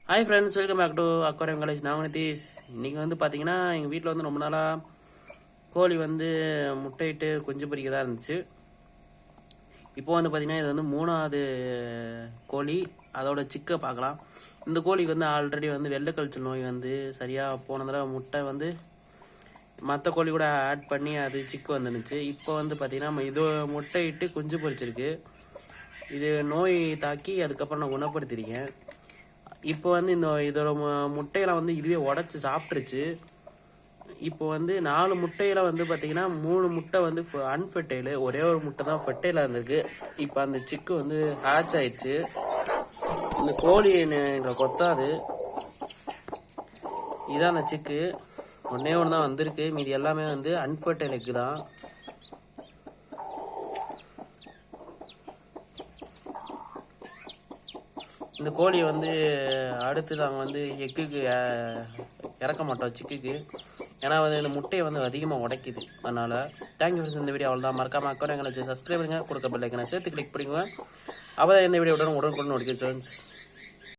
Hi friends, welcome back to aquarium college. நான் நிதிஷ். இன்றைக்கி வந்து பார்த்தீங்கன்னா எங்கள் வீட்டில் வந்து ரொம்ப நாளாக கோழி வந்து முட்டையிட்டு குஞ்சு பொரிக்கதாக இருந்துச்சு. இப்போ வந்து பார்த்திங்கன்னா இது வந்து 3வது கோழி. அதோட சிக்கை பார்க்கலாம். இந்த கோழிக்கு வந்து ஆல்ரெடி வந்து வெள்ளைக்கழிச்சல் நோய் வந்து சரியாக போன தடவை முட்டை வந்து மற்ற கோழி கூட ஆட் பண்ணி அது சிக்கு வந்துருந்துச்சு. இப்போ வந்து பார்த்திங்கன்னா இது முட்டையிட்டு குஞ்சு பொரிச்சிருக்கு. இது நோய் தாக்கி அதுக்கப்புறம் நான் குணப்படுத்திருக்கேன். இப்போ வந்து இதோட முட்டையெல்லாம் வந்து இதுவே உடச்சி சாப்பிட்ருச்சு. இப்போ வந்து 4 முட்டையில வந்து பார்த்தீங்கன்னா 3 முட்டை வந்து அன்ஃபெர்டைலு, ஒரே ஒரு முட்டை தான் ஃபெர்டைலாக இருந்திருக்கு. இப்போ அந்த சிக்கு வந்து ஹேட்ச் ஆயிடுச்சு. இந்த கோழி எங்களை கொத்தாது. இதான் அந்த சிக்கு. ஒன்றே ஒன்று தான் வந்திருக்கு, மீதி எல்லாமே வந்து அன்ஃபெர்டைலுக்கு தான். இந்த கோழியை வந்து அடுத்து நாங்கள் வந்து எக்குக்கு இறக்க மாட்டோம், சிக்குக்கு. ஏன்னா வந்து இந்த முட்டையை வந்து அதிகமாக உடைக்குது. அதனால் தேங்க்யூ ஃப்ரெண்ட்ஸ். இந்த வீடியோ அவ்வளோ தான். மறக்காமல் அக்கௌண்ட் எங்களை சப்ஸ்கிரைப் பண்ணுங்கள், கொடுக்க பெல் ஐக்கனை சேர்த்து கிளிக் பண்ணிக்குவேன். அப்போ தான் இந்த வீடியோ உடனுக்குடன் நோட்டிஃபிகேஷன்ஸ்